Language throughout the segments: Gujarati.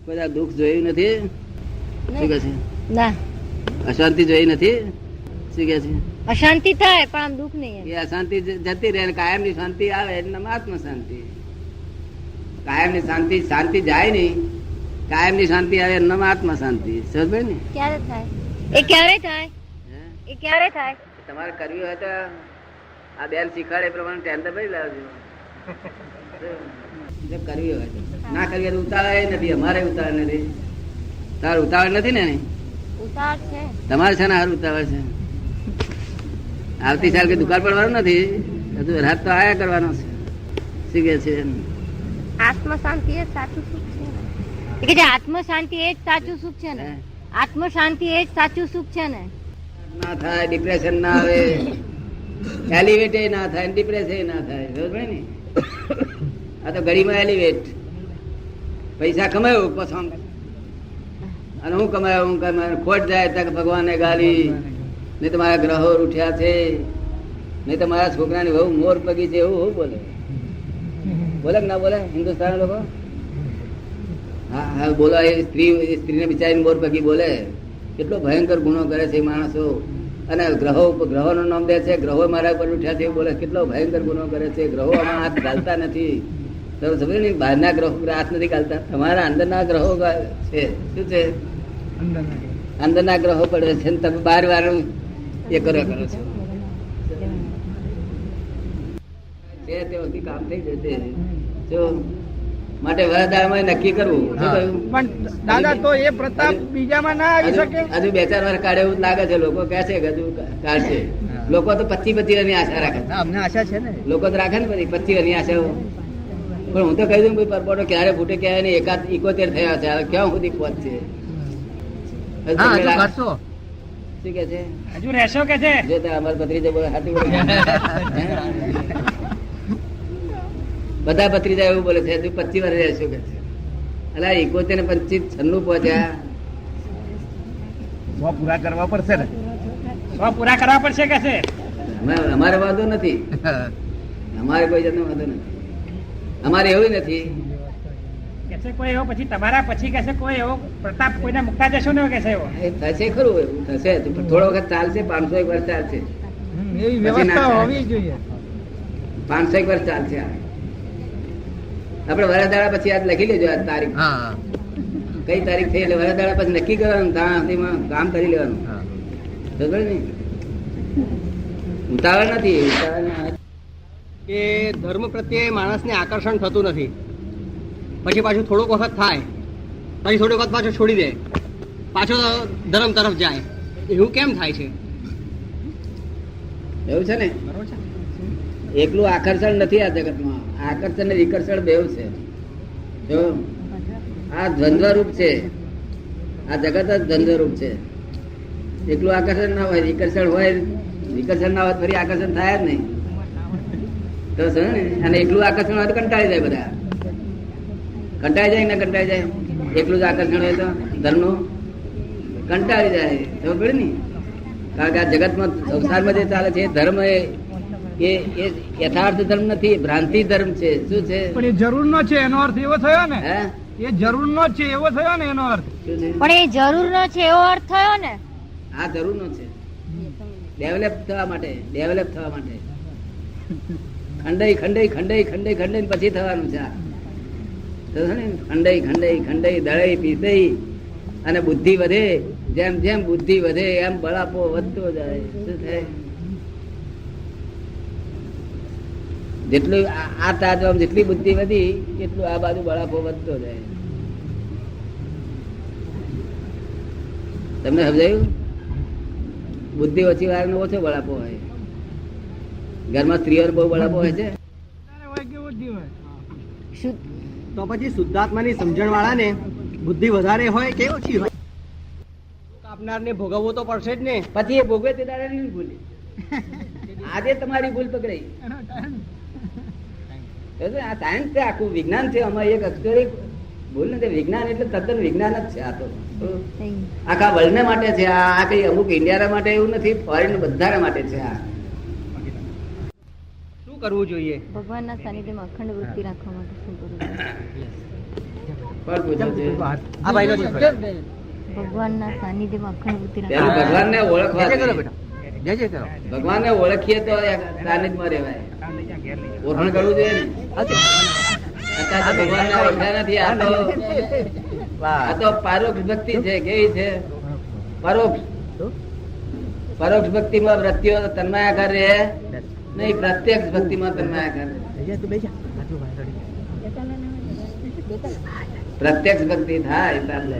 બધા દુઃખ જોયું નથી? શું કે છે? ના, અશાંતિ જોઈ નથી? શું કે છે? અશાંતિ થાય પણ આમ દુઃખ નહીં. એ અશાંતિ જતી રહે, કાયમ ની શાંતિ આવે એટલે આત્મ શાંતિ. કાયમ ની શાંતિ શાંતિ જાય નહીં, કાયમ ની શાંતિ આવે એમ આત્મ શાંતિ. સમજ ને? ક્યારે થાય? એ ક્યારે થાય? એ ક્યારે થાય? તમારે કરવી હોય તો આ બેન શીખવાડે એ પ્રમાણે ટેન્ડર ભરી લાવજો. જો કરવી હોય તો. ના કરવી હોય તો ઉતાવળ નથી, અમારે ઉતાવળ નથી. તાર ઉતાવળ નથી ને? ઉતાર છે તમારે છે ને? હારું ઉતાવળ છે. આવતી સાલ કે દુકાળ પડવાનું નથી, હજુ રાત તો આયા કરવાનો છે. શું કે છે? આત્મ શાંતિ એ જ સાચું સુખ છે ને. એ કે આત્મ શાંતિ એ જ સાચું સુખ છે ને. આત્મ શાંતિ એ જ સાચું સુખ છે ને. ના થાય, ડિપ્રેશન ના આવે, એલિવેટ ના થાય, ડિપ્રેશન ના થાય. સમજ ને? આ તો ગરીમાં એલિવેટ, પૈસા કમાયો પસંદ અને હું કમાયો, હું કમાયો, ખોટ જાય તક ભગવાને ગાલી, નહીં તો મારા ગ્રહો ઉઠ્યા છે, નહીં તો મારા છોકરાની બહુ મોર પગી છે, એવું બોલે. બોલે કે ના બોલે હિન્દુસ્તાન લોકો? હા હા બોલો. એ સ્ત્રીને બિચારીને મોર પગી બોલે. કેટલો ભયંકર ગુનો કરે છે માણસો. અને ગ્રહોનું નામ દે છે, ગ્રહો મારા પર ઉઠ્યા છે એવું બોલે. કેટલો ભયંકર ગુનો કરે છે. ગ્રહો આમાં હાથ ઘાલતા નથી. તમે સમજો ને? બહારના ગ્રહો હાથ નથી ઘાલતા, તમારા અંદરના ગ્રહો છે. શું છે? અંદરના ગ્રહો પડે છે. તમે બહાર વાર એ કર્યા કરો છો. તે વખતે કામ થઈ જશે. જો માટે વરદાનમાં નક્કી કરવું. શું કહ્યું? પણ દાદા તો એ પ્રતાપ બીજામાં ના આવી શકે. હજુ 2-4 વાર કાઢે એવું લાગે છે. લોકો કહે છે કે હજુ કાઢશે. લોકો તો 25 ની આશા રાખે. અમને આશા છે ને. લોકો તો રાખે ને બધી 25 ની આશા. પણ હું તો કહી દઉં પરપોટો ક્યારે ફૂટે ક્યારે નહીં. 71 થયા છે, હવે ક્યાં સુધી પહોંચશે? શું કે છે? હજુ રહેશો કે છે? જો અમારા ભત્રીજા બોલે હાથી બોલે. બધા ભત્રીજા એવું બોલે છે હજુ 25 વાર રહેશો કે છે. અલા 71 ને 25 96 પહોંચ્યા. 100 પૂરા કરવા પડશે ને. 100 પૂરા કરવા પડશે કે છે? અમારે વાંધો નથી, અમારે કોઈ જાતનો વાંધો નથી. અમારે એવું નથી કે છે કોઈ એવો પછી તમારા પછી કે છે કોઈ એવો પ્રતાપ કોઈને મુકતા જશો ને કે છે એવો? થશે ખરું, એવું થશે. થોડો વખત ચાલશે, 500 વર્ષ ચાલશે. એવી વ્યવસ્થા હોવી જોઈએ. 500 વર્ષ ચાલશે. આપડે વરસદાડા પછી આજ લખી લેજો. આજ તારીખ કઈ તારીખ થઈ એટલે વરસદાડા પછી નક્કી કરવાનું, ત્યાં સુધીમાં કામ કરી લેવાનું. ખબર ને? ઉતાવળ નથી. કે ધર્મ પ્રત્યે માણસને આકર્ષણ થતું નથી, પછી પાછું થોડુંક વખત થાય, પછી થોડીક વખત પાછું છોડી દે, પાછો ધર્મ તરફ જાય. એવું કેમ થાય છે? એવું છે ને? એકલું આકર્ષણ નથી આ જગતમાં. આકર્ષણ ને વિકર્ષણ બેવ છે. જો આ દ્વંદ્વ રૂપ છે, આ જગત જ દ્વંદ્વ રૂપ છે. એકલું આકર્ષણ ના હોય, વિકર્ષણ હોય. વિકર્ષણ ના હોય ફરી આકર્ષણ થાય જ નહીં. તો છે ને? અને એકલું આકર્ષણ હોય તો કંટાળી જાય બધા. કંટાળી જાય ને કંટાળી જાય. એકલું જ આકર્ષણ હોય તો ધર્મનું કંટાળી જાય. ખબર પડે ને? કારણ કે આ જગતમાં સંસારમાં જે ચાલે છે ધર્મ એ યથાર્થ ધર્મ નથી, ભ્રાંતિ ધર્મ છે. શું છે? પણ એ જરૂર નો છે, એનો અર્થ એવો થયો ને. હે? એ જરૂર નો છે એવો થયો ને એનો અર્થ. શું છે? પણ એ જરૂર નો છે એવો અર્થ થયો ને. આ જરૂર નો છે ડેવલપ થવા માટે. ડેવલપ થવા માટે ખંડાઈ ખંડાઈ ખંડાઈ ખંડાઈ ખંડાઈ પછી થવાનું છે. ખંડાઈ ખંડાઈ ખંડાઈ દળાઈ પીસાઈ અને બુદ્ધિ વધે. જેમ જેમ બુદ્ધિ વધે એમ બળાપો વધતો જાય. શું થાય? જેટલું આ તાજો જેટલી બુદ્ધિ વધી એટલું આ બાજુ બળાપો વધતો જાય. તમને સમજાયું? બુદ્ધિ ઓછી વાર નો ઓછો બળાપો હોય. ઘરમાં સ્ત્રીઓ બહુ બળાપો હોય છે. તો પછી શુદ્ધાત્માની સમજણ વાળાને બુદ્ધિ વધારે હોય કે ઓછી હોય? આપનારને ભોગવવું તો પડશે જ ને. પછી એ ભોગવે તે દાડે નહીં ભૂલી. આજે તમારી ભૂલ પકડાઈ. આ સાયન્સ છે, આખું વિજ્ઞાન છે. આમાં એક અક્ષરે ભૂલ નથી. વિજ્ઞાન એટલે તદ્દન વિજ્ઞાન જ છે. આ તો આખા વર્લ્ડ માટે છે. આ કઈ અમુક ઇન્ડિયા માટે એવું નથી, ફોરેન બધા માટે છે. આ શું કરવું જોઈએ? ભગવાનના સાનિધ્યમાં અખંડ વૃત્તિ રાખવા માટે શું કરવું? કોણ પૂછે છે? આ ભાઈનો છે. ભગવાનના સાનિધ્યમાં અખંડ વૃત્તિ પેલું ભગવાનને ઓળખવા જય જય કરો દે. બેટા. જય જય કરો. ભગવાનને ઓળખીએ તો સાનિધ્યમાં રહેવાય. ઓળખાણ કરવું જોઈએ ને. અત્યારે તો ભગવાનને ઓળખ્યા નથી. આ તો પરોક્ષ ભક્તિ છે. કેવી છે? પરોક્ષ. પરોક્ષ ભક્તિમાં વૃત્તિઓ તન્માયાકાર રહે નહીં, પ્રત્યક્ષ ભક્તિમાં તન્માયાકાર રહે. પ્રત્યક્ષ ભક્તિ થાય તારે.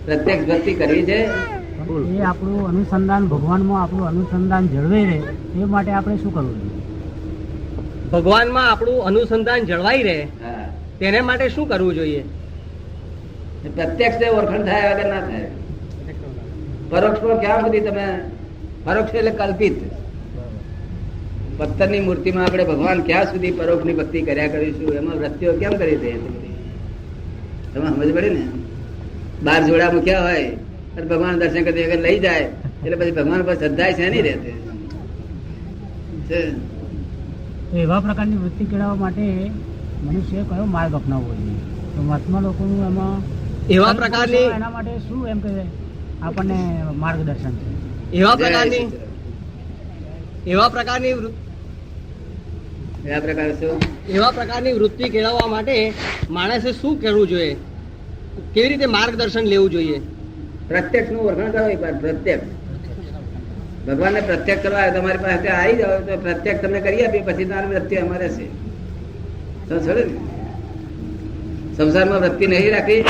પ્રત્યક્ષ ભક્તિ કરવી છે. એ આપણું અનુસંધાન ભગવાનમાં આપણું અનુસંધાન જળવાઈ રહે એ માટે આપણે શું કરવું જોઈએ? ભગવાનમાં આપણું અનુસંધાન જળવાઈ રહે હા. તેને માટે શું કરવું જોઈએ? પ્રત્યક્ષ ને ઓળખાણ થાય વગર ના થાય. પરોક્ષ પર ક્યાં સુધી તમે પરોક્ષ એટલે કલ્પિત. પથ્થરની મૂર્તિમાં આપણે ભગવાન ક્યાં સુધી પરોક્ષની ભક્તિ કર્યા કરીશું? એમાં વૃત્તિઓ કેમ કરી દે? તમે સમજ પડી ને? 12 જોડા મૂક્યા હોય અને ભગવાન દર્શન કરી વગર લઈ જાય એટલે પછી ભગવાન પર શ્રદ્ધા છે નહીં રહેતી. તો એવા પ્રકારની વૃત્તિ કેળવવા માટે મનુષ્ય કયો માર્ગ અપનાવવો જોઈએ? તો મહાત્મા લોકોનું એમાં એવા પ્રકારની એના માટે શું એમ કે આપણને માર્ગદર્શન છે? એવા પ્રકારની એવા પ્રકારની આ પ્રકારે શું? એવા પ્રકારની વૃત્તિ કેળવવા માટે માણસે શું કરવું જોઈએ? કેવી રીતે માર્ગદર્શન લેવું જોઈએ? પ્રત્યક્ષ નું ઓળખાણ કરો એકવાર. પ્રત્યક્ષ ભગવાનને પ્રત્યક્ષ કરવા આવે તમારી પાસે આવી જાવ તો પ્રત્યક્ષ તમને કરી આપીએ, પછી તમારી વૃત્તિ અમારે છે. સમજે ને? સંસારમાં વૃત્તિ નહીં રાખી.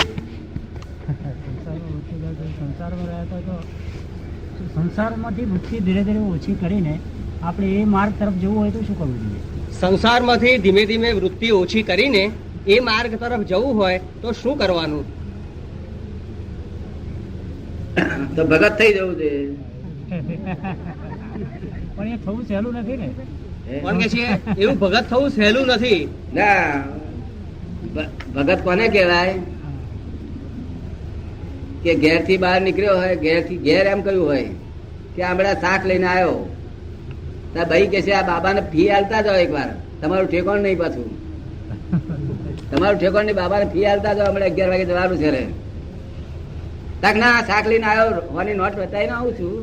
સંસારમાં રહેતા તો સંસારમાંથી વૃત્તિ ધીરે ધીરે ઓછી કરીને આપણે એ માર્ગ તરફ જવું હોય તો શું કરવું જોઈએ? સંસારમાંથી ધીમે ધીમે વૃત્તિ ઓછી કરીને એ માર્ગ તરફ જવું હોય તો શું કરવાનું? તો ભગત થઈ જવું જોઈએ. પણ એ થવું સહેલું નથી ને. કોણ કે છે એવું ભગત થવું સહેલું નથી? ના, ભગત કોને કહેવાય? કે ઘેર થી બહાર નીકળ્યો હોય, ઘેર એમ કહ્યું હોય કે હમણાં શાક લઈને આવ્યો, તાર ભાઈ કે છે આ બાબાને ફી હાલતા જાઓ એકવાર, તમારું ઠેકોણ નહીં પાછું. તમારું ઠેકોણ નહીં, બાબાને ફી હાલતા જાઓ, હમણાં 11 વાગે જવાનું છે રે. તાક ના, શાક લઈને આવ્યો, હોની નોટ બતાવીને આવું છું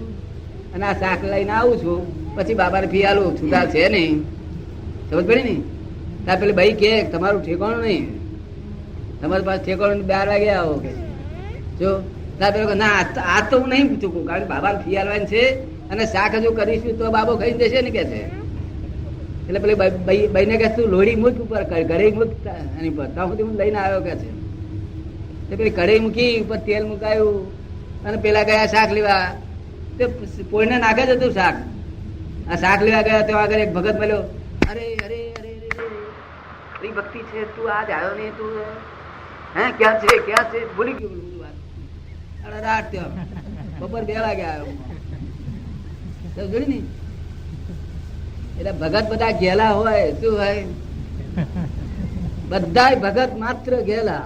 અને આ શાક લઈને આવું છું, પછી બાબાને ફી હાલું, છૂટા છે નહીં. સમજ પડી ને? તાર પેલી ભાઈ કે તમારું ઠેકોણ નહીં, તમારી પાસે ઠેકોણ 12 વાગે આવો કે જો. તાર પેલો ના, આ તો હું નહીં ચૂકું, કારણ કે બાબાને ફી હાલવાની છે અને શાક હજુ કરીશું તો બાબો ખાઈ દેશે ને કે છે. એટલે પેલી ભાઈને કે તું લોહડી મૂક ઉપર, ઘરે મૂક એની પર, ત્યાં સુધી હું લઈને આવ્યો કે છે. પેલી કઢાઈ મૂકી, ઉપર તેલ મુકાયું અને પેલા ગયા શાક લેવા. તે પોઈને નાખે જ હતું શાક. આ શાક લેવા ગયા તો આગળ એક ભગત મળ્યો. અરે અરે અરે અરે ભક્તિ છે, તું આજ આવ્યો નહીં, તું હે ક્યાં છે ભૂલી ગયું બધું વાત. અરે રાત ત્યાં બપોર 2 વાગે આવ્યો. જોયું ને? એટલે ભગત બધા ઘેલા હોય. શું હોય? બધા ભગત માત્ર ઘેલા.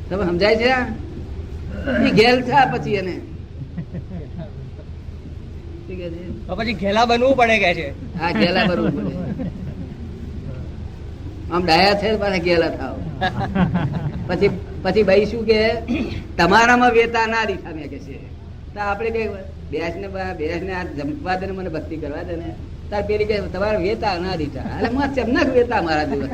તમે સમજાય છે? એ ઘેલ છે પછી એને તો પછી ઘેલા બનવું પડે કે છે. હા, ઘેલા બનવું પડે. આમ ડાયા છે પાછા ઘેલા થાવ. પછી ભાઈ શું કે તમારામાં વેતા ના દીઠા મેં કે છે. તો આપણે કઈ બેસ ને આ જમવા દે ને, મને ભક્તિ કરવા દે ને. તાર પેલી કે તમારા વેતા ના દીઠા. એટલે ચમના વેતા મારા દિવસ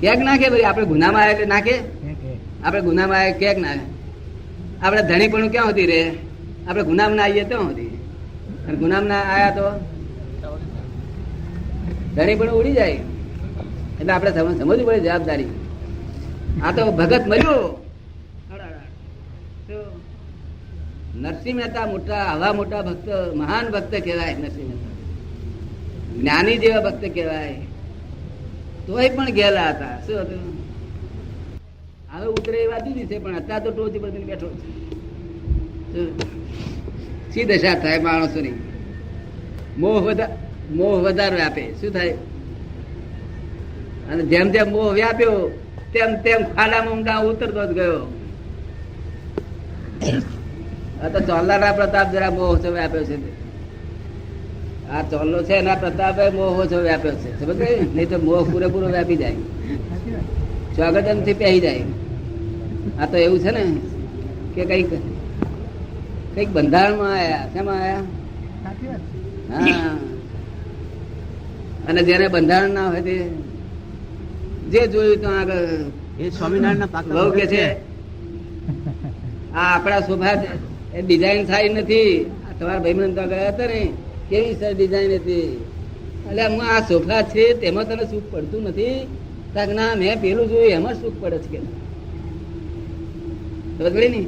ક્યાંક નાખે ભાઈ. આપણે ગુનામાં આવે એટલે નાખે. આપણે ગુનામાં આવે ક્યાંક નાખે. આપણે ધણી પણ ક્યાં હોતી રે? આપણે ગુનામ ના આવીએ ત્યાં હોતી. અને ગુનામ ના આયા તો ધણી પણ ઉડી જાય. એટલે આપણે સમજવું પડે જવાબદારી. આ તો ભગત મળ્યો. નરસિંહ મહેતા મોટા, આવા મોટા ભક્ત, મહાન ભક્ત કહેવાય. નરસિંહ મહેતા જ્ઞાની જેવા ભક્ત કહેવાય. તોય પણ ગયેલા હતા. શું હતું? હવે ઉતરે એ વાત જુદી છે, પણ અત્યારે તો ટોચ પર બેઠો છે. શી દશા થાય માણસોની? મોહ વધારે વ્યાપે. શું થાય? અને જેમ જેમ મોહ વ્યાપ્યો તેમ તેમ ખાડામાં ઊંડા ઉતરતો જ ગયો. આ તો ચોલ્લાના પ્રતાપ જરા મોહ વ્યાપ્યો છે. આ ચોલ્લો છે એના પ્રતાપે મોહ ઓછો વ્યાપ્યો છે સમજ પડી? નહીં તો મોહ પૂરેપૂરો વ્યાપી જાય, સ્વાગતમ થી પહેરી જાય. આ તો એવું છે ને કે કઈક બંધારણમાં આયા. શેમાં આયા? હા. અને જેને બંધારણ ના હોય તે જે જોયું તો આગળ એ સ્વામિનારાયણ બહુ કે છે આ આપણા સોફા એ ડિઝાઇન સારી નથી. આ તમારા ભાઈ તો ગયા હતા ને કેવી સર ડિઝાઇન હતી. એટલે હું આ સોફા છે તેમાં તને સુખ પડતું નથી? કાંક ના મેં પેલું જોયું એમાં સુખ પડે છે કે સમજ પડી ને?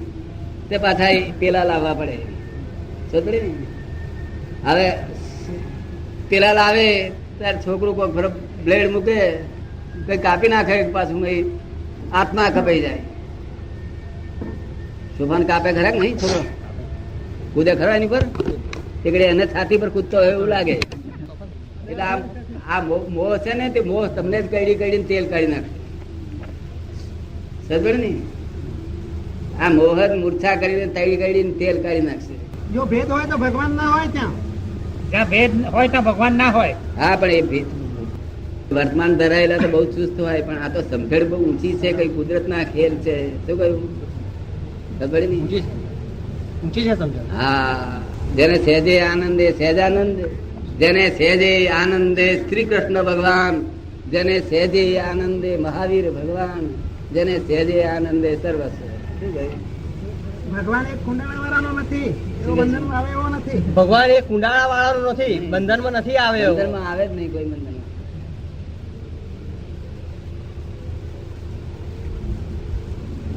તે પાછા પેલા લાવવા પડે. સમજ પડી ને? હવે પેલા લાવે ત્યારે છોકરું કોઈ બ્લેડ મૂકે કઈ કાપી નાખે પાછું આત્મા કપાઈ જાય. શોભાન કાપે ખરા નહીં છોકરો કૂદે ખરા એની પર એકડે એને છાતી પર કૂદતો હોય એવું લાગે. એટલે આ મોહ છે ને તે મોહ તમને જ કઈડી કઈડીને તેલ કાઢી નાખે. સમજ ને? આ મોહ જ મૂર્છા કરીને તળી કાઢીને તેલ કાઢી નાખશે. જો ભેદ હોય તો ભગવાન ના હોય ત્યાં. જ્યાં ભેદ હોય તો ભગવાન ના હોય. હા પણ એ ભેદ વર્તમાન ધરાયેલા તો બહુ ચુસ્ત હોય, પણ આ તો સંભેળ બહુ ઊંચી છે, કઈ કુદરત ના ખેલ છે. શું કહ્યું? ખબર નહીં? ઊંચી છે સમજણ. હા. જેને સહેજે આનંદે સહેજાનંદ, જેને સહેજે આનંદે શ્રી કૃષ્ણ ભગવાન, જેને સહેજે આનંદે મહાવીર ભગવાન, જેને સહેજે આનંદે સર્વસ્વ. શું કહ્યું? ભગવાન એક કુંડાળા વાળાનો નથી, એવો બંધનમાં આવે એવો નથી. ભગવાન એ કુંડાળા વાળાનો નથી, બંધનમાં નથી આવે એવો. બંધનમાં આવે જ નહીં કોઈ બંધનમાં.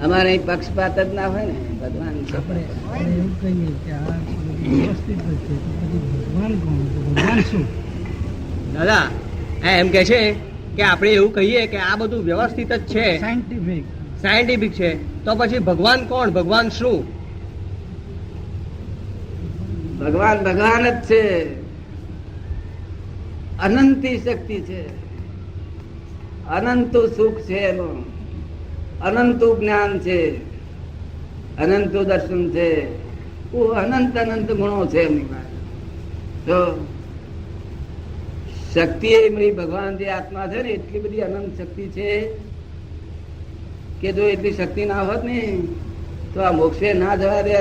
અમારે અહીં પક્ષપાત જ ના હોય ને. ભગવાન છે. એવું કહીએ કે આ વ્યવસ્થિત છે તો પછી ભગવાન કોણ? ભગવાન શું? દાદા એમ કે છે કે આપણે એવું કહીએ કે આ બધું વ્યવસ્થિત જ છે, સાયન્ટિફિક છે, તો પછી ભગવાન કોણ? ભગવાન શું? ભગવાન ભગવાન જ છે. અનંતી શક્તિ છે, અનંત સુખ છે એનું, અનંત જ્ઞાન છે, અનંત દર્શન છે, અનંત અનંત ગુણો છે એમની પાસે. તો શક્તિ એ ભગવાન જે આત્મા છે ને એટલી બધી અનંત શક્તિ છે કે જો એટલી શક્તિ ના હોત ને તો આ મોક્ષે ના જવા દે.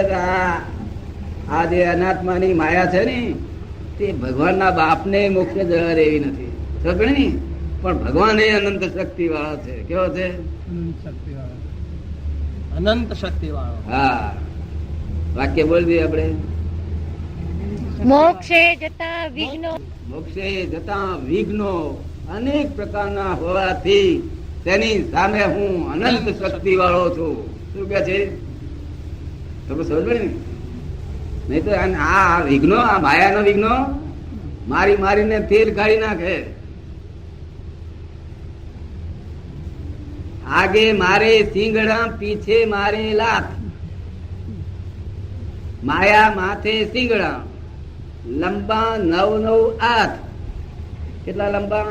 આ જે અનાત્માની માયા છે ને તે ભગવાનના બાપને મોક્ષે જવા દેવી નથી. સમજ ને? પણ ભગવાન એ અનંત શક્તિ વાળો છે. કેવો છે? અનંત શક્તિ વાળો. હા. વાક્ય બોલ દઈએ આપણે. મોક્ષે જતા વિઘ્નો, મોક્ષે જતા વિઘ્નો અનેક પ્રકારના હોવાથી તેની સામે હું અનંત શક્તિ વાળો છું. શું કે છે? તમે સમજ ને? નહીં તો આ વિઘ્નો, આ માયાનો વિઘ્નો મારી મારીને તેલ કાઢી નાખે. આગે મારે સિંગડા, પીછે મારે લાત. માયા માથે સિંગડા, લંબા 9 9 8. કેટલા લંબા?